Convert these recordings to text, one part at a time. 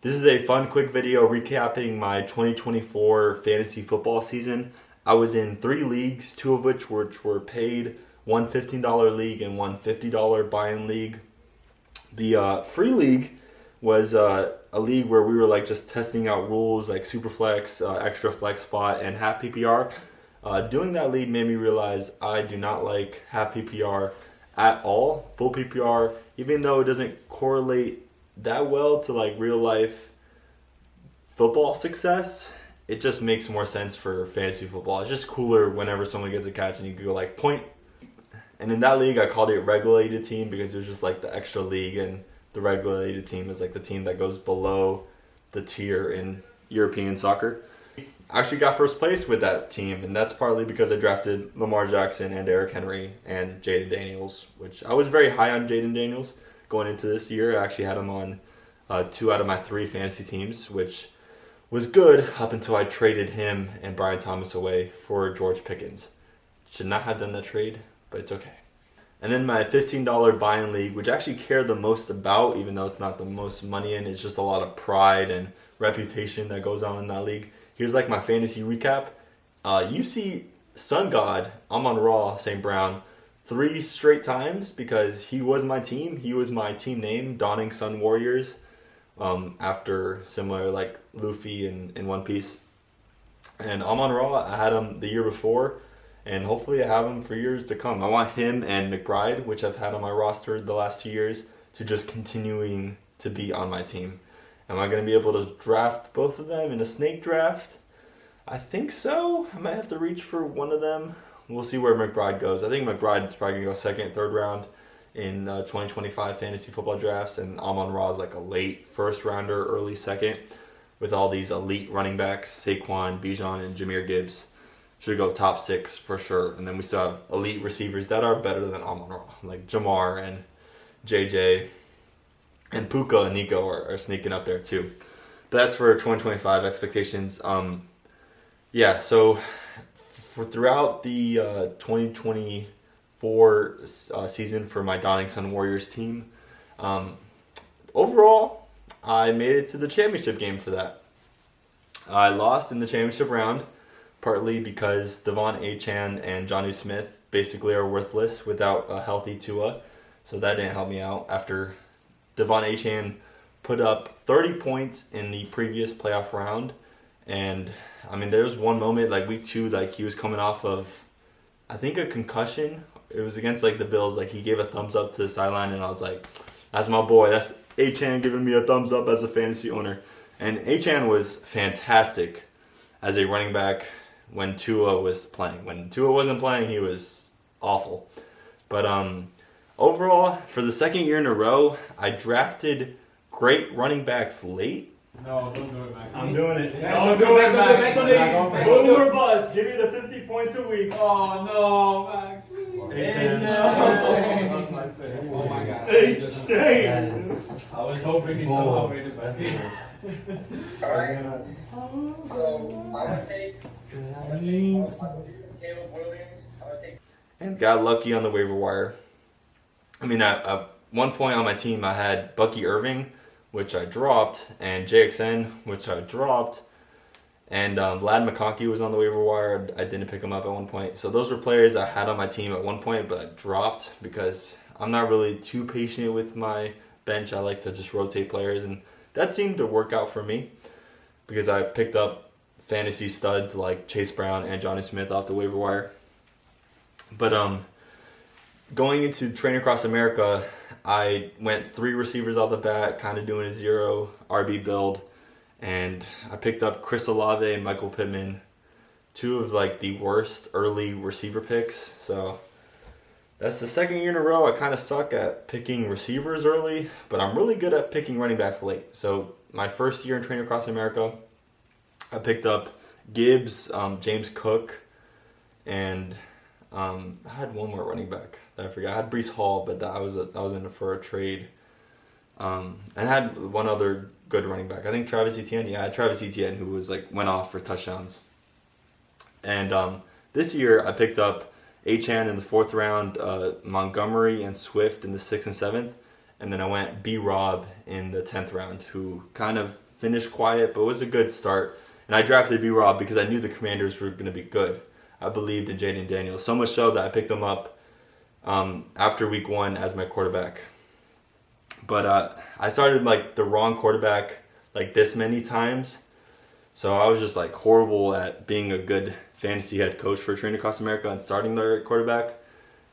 This is a fun, quick video recapping my 2024 fantasy football season. I was in 3 leagues, 2 of which were paid, one $15 league and one $50 buy-in league. The free league was a league where we were like just testing out rules like super flex, extra flex spot, and half PPR. Doing that league made me realize I do not like half PPR at all. Full PPR, even though it doesn't correlate that well to like real life football success, it just makes more sense for fantasy football. It's just cooler whenever someone gets a catch and you can go like point. And in that league, I called it regulated team because it was just like the extra league, and the regulated team is like the team that goes below the tier in European soccer. I actually got first place with that team, and that's partly because I drafted Lamar Jackson and Derrick Henry and Jaden Daniels, which I was very high on Jaden Daniels going into this year. I actually had him on 2 out of my 3 fantasy teams, which was good up until I traded him and Brian Thomas away for George Pickens. Should not have done that trade, but it's okay. And then my $15 buy-in league, which I actually care the most about, even though it's not the most money in, it's just a lot of pride and reputation that goes on in that league. Here's like my fantasy recap. You see Sun God, Amon-Ra St. Brown, 3 straight times because he was my team. He was my team name, Dawning Sun Warriors, after similar like Luffy in One Piece. And Amon-Ra, I had him the year before, and hopefully I have him for years to come. I want him and McBride, which I've had on my roster the last 2 years, to just continuing to be on my team. Am I going to be able to draft both of them in a snake draft? I think so. I might have to reach for one of them. We'll see where McBride goes. I think McBride is probably going to go 2nd, 3rd round in 2025 fantasy football drafts, and Amon-Ra is like a late 1st rounder, early 2nd, with all these elite running backs, Saquon, Bijan, and Jahmyr Gibbs. Should go top 6 for sure. And then we still have elite receivers that are better than Amon-Ra, like Jamar and JJ. And Puka and Nico are sneaking up there too. But that's for 2025 expectations. So for throughout the 2024 season for my Dawning Sun Warriors team, overall, I made it to the championship game for that. I lost in the championship round, partly because Devon Achane and Jonnu Smith basically are worthless without a healthy Tua. So that didn't help me out after Devon Achane put up 30 points in the previous playoff round. And, I mean, there was one moment, like week 2, like he was coming off of, I think, a concussion. It was against, like, the Bills. Like, he gave a thumbs up to the sideline, and I was like, that's my boy. That's Achane giving me a thumbs up as a fantasy owner. And Achane was fantastic as a running back when Tua was playing. When Tua wasn't playing, he was awful. But, overall, for the 2nd year in a row, I drafted great running backs late. No, don't do it, Max. I'm doing it. Don't do it, Max. Boom or bust. Give me the 50 points a week. Oh, no, Max. Oh, my God. I was hoping he somehow made it back. Alright. So, I'm going to take Caleb Williams. And got lucky on the waiver wire. I mean, at one point on my team, I had Bucky Irving, which I dropped, and JXN, which I dropped, and Lad McConkey was on the waiver wire. I didn't pick him up at one point. So those were players I had on my team at one point, but I dropped because I'm not really too patient with my bench. I like to just rotate players, and that seemed to work out for me because I picked up fantasy studs like Chase Brown and Jonnu Smith off the waiver wire. But going into Train Across America, I went 3 receivers off the bat, kind of doing a 0 RB build, and I picked up Chris Olave and Michael Pittman, 2 of like the worst early receiver picks. So that's the 2nd year in a row I kind of suck at picking receivers early, but I'm really good at picking running backs late. So my 1st year in Train Across America, I picked up Gibbs, James Cook, and I had one more running back that I forgot. I had Breece Hall, but I was in it for a trade. And I had one other good running back. I think Travis Etienne. Yeah, I had Travis Etienne, who went off for touchdowns. And this year I picked up Achane in the 4th round, Montgomery and Swift in the 6th and 7th, and then I went B-Rob in the 10th round, who kind of finished quiet, but it was a good start. And I drafted B-Rob because I knew the Commanders were going to be good. I believed in Jaden Daniels, so much so that I picked him up after week 1 as my quarterback. But I started like the wrong quarterback like this many times. So I was just like horrible at being a good fantasy head coach for Train Across America and starting the right quarterback.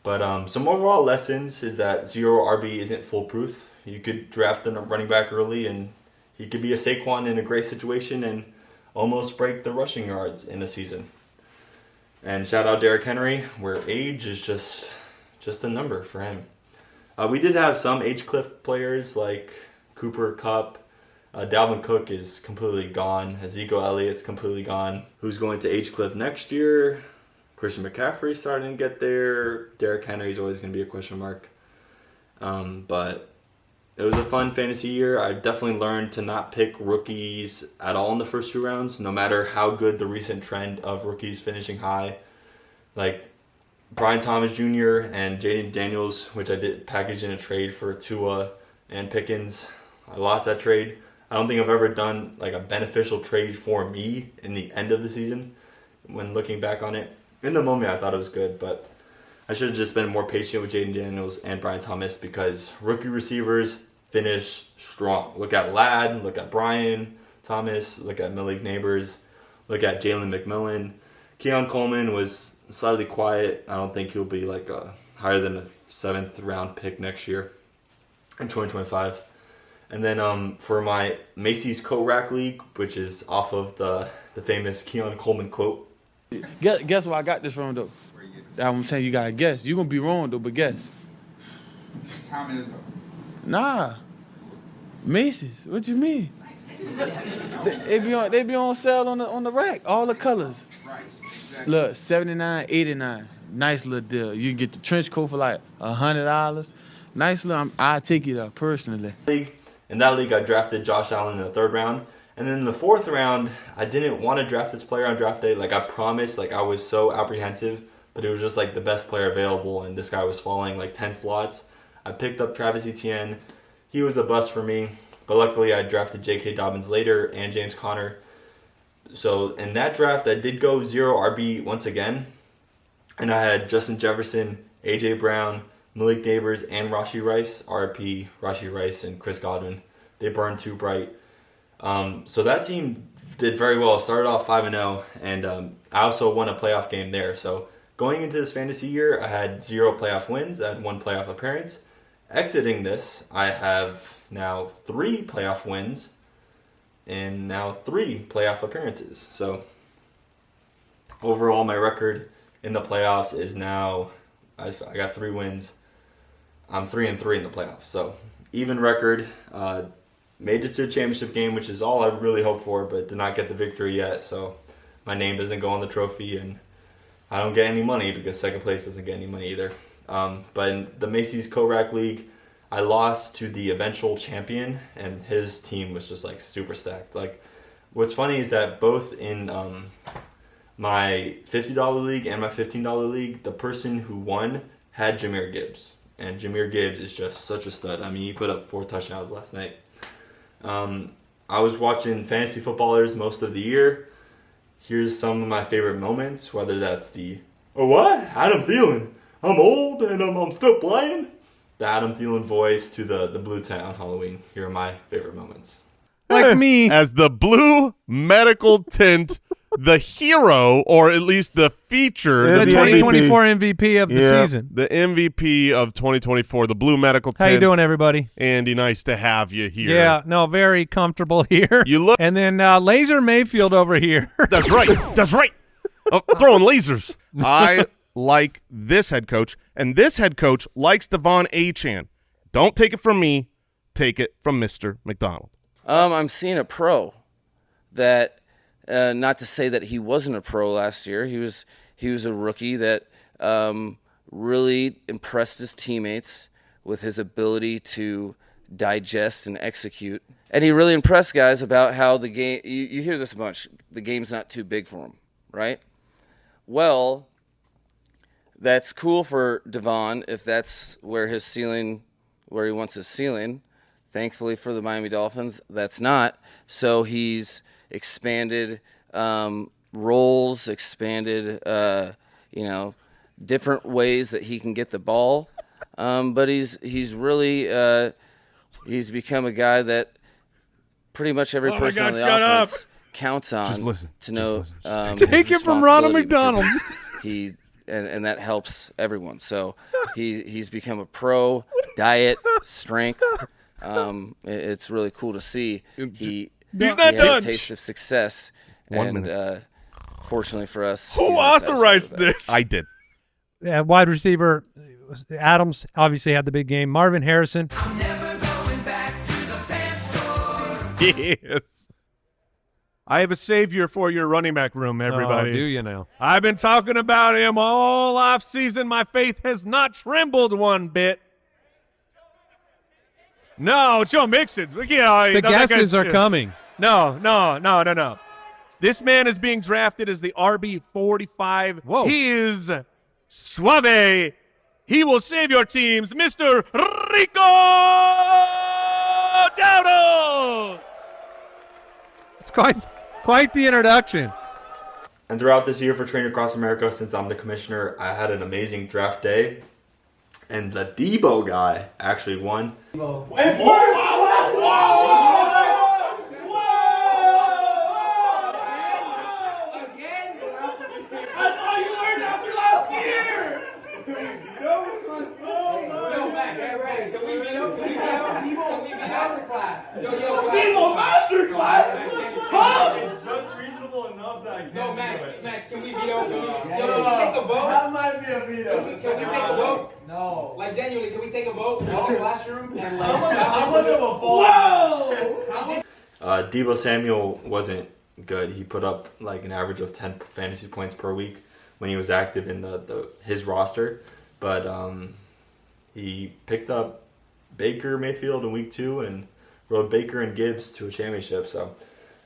But some overall lessons is that zero RB isn't foolproof. You could draft a running back early and he could be a Saquon in a great situation and almost break the rushing yards in a season. And shout out Derrick Henry, where age is just a number for him. We did have some age cliff players like Cooper Kupp. Dalvin Cook is completely gone. Ezekiel Elliott's completely gone. Who's going to age cliff next year? Christian McCaffrey's starting to get there. Derrick Henry's always going to be a question mark. But it was a fun fantasy year. I definitely learned to not pick rookies at all in the first 2 rounds, no matter how good the recent trend of rookies finishing high. Like Brian Thomas Jr. and Jaden Daniels, which I did package in a trade for Tua and Pickens. I lost that trade. I don't think I've ever done like a beneficial trade for me in the end of the season when looking back on it. In the moment, I thought it was good, but I should have just been more patient with Jaden Daniels and Brian Thomas because rookie receivers finish strong. Look at Ladd, look at Brian Thomas, look at Malik Neighbors, look at Jalen McMillan. Keon Coleman was slightly quiet. I don't think he'll be like higher than a 7th round pick next year in 2025. And then for my Macy's Coat Rack League, which is off of the famous Keon Coleman quote. Guess where I got this from, though? I'm saying you got to guess. You're going to be wrong, though, but guess. Time is up. Nah. Macy's. What you mean? they be on sale on the rack. All the colors. Right. Exactly. Look, $79, $89. Nice little deal. You can get the trench coat for like $100. Nice little. I'll take it up personally. In that league, I drafted Josh Allen in the 3rd round. And then in the 4th round, I didn't want to draft this player on draft day. Like I promised, like I was so apprehensive, but it was just like the best player available, and this guy was falling like 10 slots. I picked up Travis Etienne. He was a bust for me, but luckily I drafted J.K. Dobbins later and James Conner. So in that draft, I did go 0 RB once again, and I had Justin Jefferson, A.J. Brown, Malik Neighbors, and Rashee Rice. RP, Rashee Rice, and Chris Godwin. They burned too bright. So that team did very well. Started off 5-0, and I also won a playoff game there. So going into this fantasy year, I had 0 playoff wins. I had 1 playoff appearance. Exiting this, I have now 3 playoff wins and now 3 playoff appearances. So overall, my record in the playoffs is now I got 3 wins. I'm 3-3 in the playoffs. So even record. Made it to a championship game, which is all I really hoped for, but did not get the victory yet. So my name doesn't go on the trophy, and I don't get any money because 2nd place doesn't get any money either. But in the Macy's Coat Rack League, I lost to the eventual champion, and his team was just like super stacked. Like, what's funny is that both in my $50 league and my $15 league, the person who won had Jahmyr Gibbs, and Jahmyr Gibbs is just such a stud. I mean, he put up 4 touchdowns last night. I was watching fantasy footballers most of the year. Here's some of my favorite moments, whether that's the, oh what? Adam Thielen. I'm old and I'm still playing. The Adam Thielen voice to the blue tent on Halloween. Here are my favorite moments. Like me. As the blue medical tent, the hero, or at least the feature. The 2024 MVP of the season. The MVP of 2024, the blue medical tent. How you doing, everybody? Andy, nice to have you here. Yeah, no, very comfortable here. You look. And then Laser Mayfield over here. That's right. That's right. Oh, throwing lasers. I like this head coach, and this head coach likes Devon Achane. Don't take it from me. Take it from Mr. McDonald. I'm seeing a pro that, not to say that he wasn't a pro last year. He was a rookie that really impressed his teammates with his ability to digest and execute. And he really impressed guys about how the game, you hear this a bunch, the game's not too big for him, right? Well, that's cool for Devon if that's where his ceiling, where he wants his ceiling. Thankfully for the Miami Dolphins, that's not. So he's expanded roles, expanded, different ways that he can get the ball. But he's really he's become a guy that pretty much every person on the offense counts on Just listen. to know. Just listen. his Take it from Ronald responsibility because McDonald. And that helps everyone. So he's become a pro, diet, strength. It's really cool to see. He not had done. a taste of success. 1 and minute. Fortunately for us, Who he's not satisfied authorized with that. this? I did. Yeah, wide receiver Adams obviously had the big game. Marvin Harrison. Yes. I have a savior for your running back room, everybody. Oh, do you now? I've been talking about him all off season. My faith has not trembled one bit. No, Joe Mixon. Yeah, The guesses are coming. No. This man is being drafted as the RB45. Whoa. He is suave. He will save your teams, Mr. Rico Dowdle. It's quite the introduction. And throughout this year for Trainer Across America, since I'm the commissioner, I had an amazing draft day. And the Debo guy actually won. Just reasonable enough that I can Yo, Max, can we veto? Can we take a vote? That might be a veto. Can we take a vote? No. Like, genuinely, can we take a vote in the classroom? And like, How much of a ball? Debo Samuel wasn't good. He put up like an average of 10 fantasy points per week when he was active in his roster. But he picked up Baker Mayfield in week 2 and rode Baker and Gibbs to a championship. So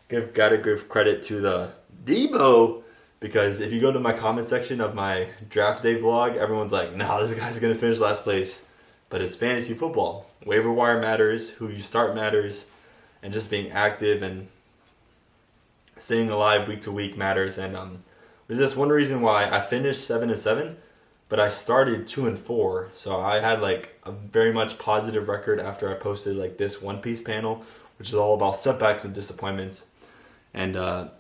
gotta give credit to the Debo, because if you go to my comment section of my draft day vlog, everyone's like, "No, this guy's gonna finish last place." But it's fantasy football. Waiver wire matters. Who you start matters. And just being active and staying alive week to week matters. And there's this one reason why I finished 7-7, but I started 2-4. So I had like a very much positive record after I posted like this One Piece panel, which is all about setbacks and disappointments. And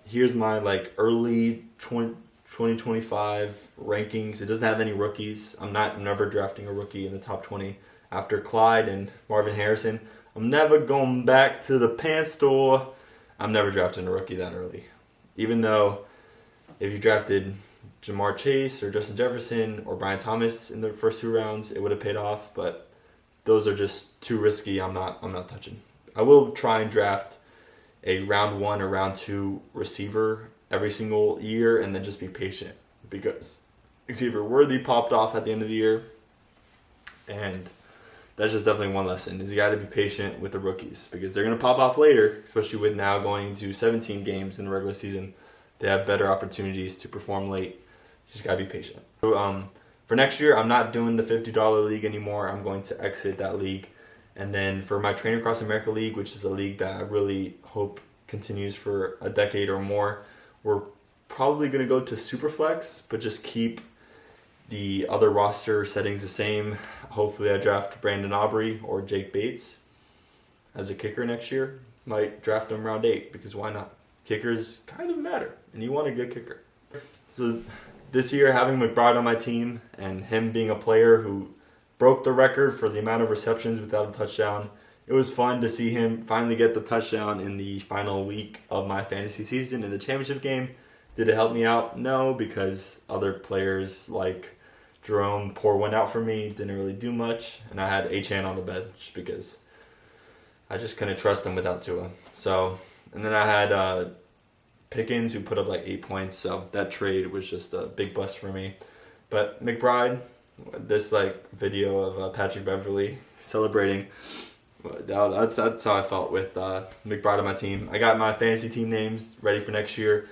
here's my like early 2025 rankings. It doesn't have any rookies. I'm never drafting a rookie in the top 20 after Clyde and Marvin Harrison. I'm never going back to the pants store. I'm never drafting a rookie that early. Even though if you drafted Jamar Chase or Justin Jefferson or Brian Thomas in the first 2 rounds, it would have paid off, but those are just too risky. I'm not touching. I will try and draft a round 1 or round 2 receiver every single year and then just be patient, because Xavier Worthy popped off at the end of the year, and that's just definitely one lesson, is you got to be patient with the rookies, because they're going to pop off later, especially with now going into 17 games in the regular season. They have better opportunities to perform late. You just got to be patient. So, for next year, I'm not doing the $50 league anymore. I'm going to exit that league. And then for my Trainer Across America league, which is a league that I really hope continues for a decade or more, we're probably going to go to Superflex, but just keep the other roster settings the same. Hopefully I draft Brandon Aubrey or Jake Bates as a kicker next year. Might draft him round 8, because why not? Kickers kind of matter, and you want a good kicker. So this year, having McBride on my team and him being a player who broke the record for the amount of receptions without a touchdown, it was fun to see him finally get the touchdown in the final week of my fantasy season in the championship game. Did it help me out? No, because other players like Jerome pour one out for me, didn't really do much, and I had Achane on the bench because I just couldn't trust him without Tua. So, and then I had Pickens, who put up like 8 points, so that trade was just a big bust for me. But McBride, this like video of Patrick Beverly celebrating, that's how I felt with McBride on my team. I got my fantasy team names ready for next year.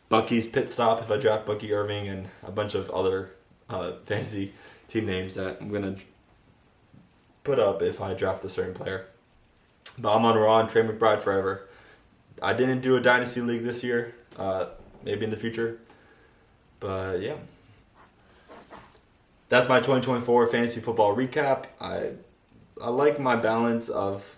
Bucky's Pit Stop if I draft Bucky Irving, and a bunch of other fantasy team names that I'm going to put up if I draft a certain player. But I'm on Raw and Trey McBride forever. I didn't do a Dynasty League this year. Maybe in the future. But yeah. That's my 2024 fantasy football recap. I like my balance of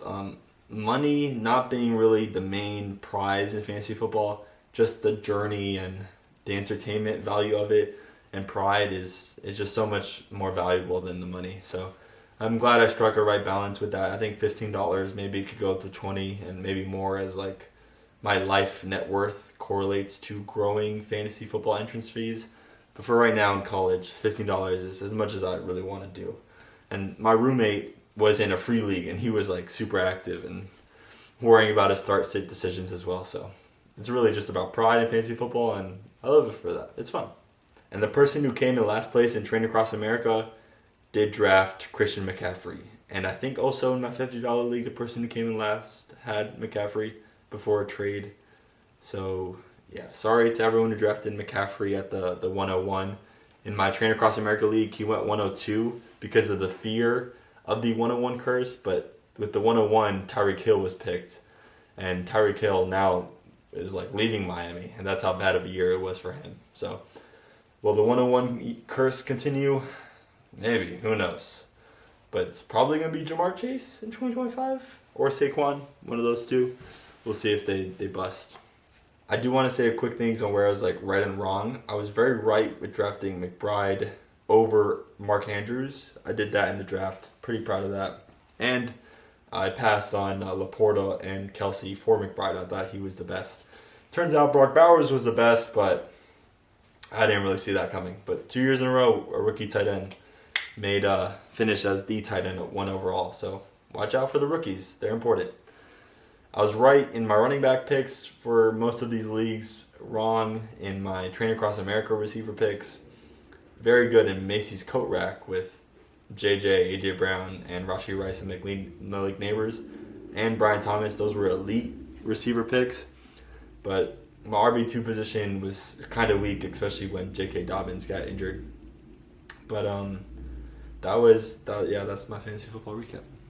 money not being really the main prize in fantasy football, just the journey and the entertainment value of it, and pride is just so much more valuable than the money. So I'm glad I struck a right balance with that. I think $15 maybe could go up to 20 and maybe more as like my life net worth correlates to growing fantasy football entrance fees. But for right now in college, $15 is as much as I really want to do. And my roommate was in a free league, and he was like super active and worrying about his start-sit decisions as well. So it's really just about pride in fantasy football, and I love it for that. It's fun. And the person who came in last place in Train Across America did draft Christian McCaffrey. And I think also in my $50 league, the person who came in last had McCaffrey before a trade. So yeah, sorry to everyone who drafted McCaffrey at the 101. In my Train Across America league, he went 102 because of the fear of the 101 curse. But with the 101, Tyreek Hill was picked. And Tyreek Hill now is like leaving Miami. And that's how bad of a year it was for him. So will the 101 curse continue? Maybe. Who knows? But it's probably going to be Jamar Chase in 2025. Or Saquon. One of those two. We'll see if they bust. I do want to say a quick things on where I was like right and wrong. I was very right with drafting McBride over Mark Andrews. I did that in the draft. Pretty proud of that. And I passed on Laporta and Kelsey for McBride. I thought he was the best. Turns out Brock Bowers was the best, but I didn't really see that coming. But 2 years in a row, a rookie tight end made finish as the tight end at 1 overall. So watch out for the rookies. They're important. I was right in my running back picks for most of these leagues, wrong in my Train Across America receiver picks. Very good in Macy's coat rack with JJ, AJ Brown, and Rashee Rice and Malik Neighbors, and Brian Thomas. Those were elite receiver picks. But my RB2 position was kind of weak, especially when J.K. Dobbins got injured. But that's my fantasy football recap.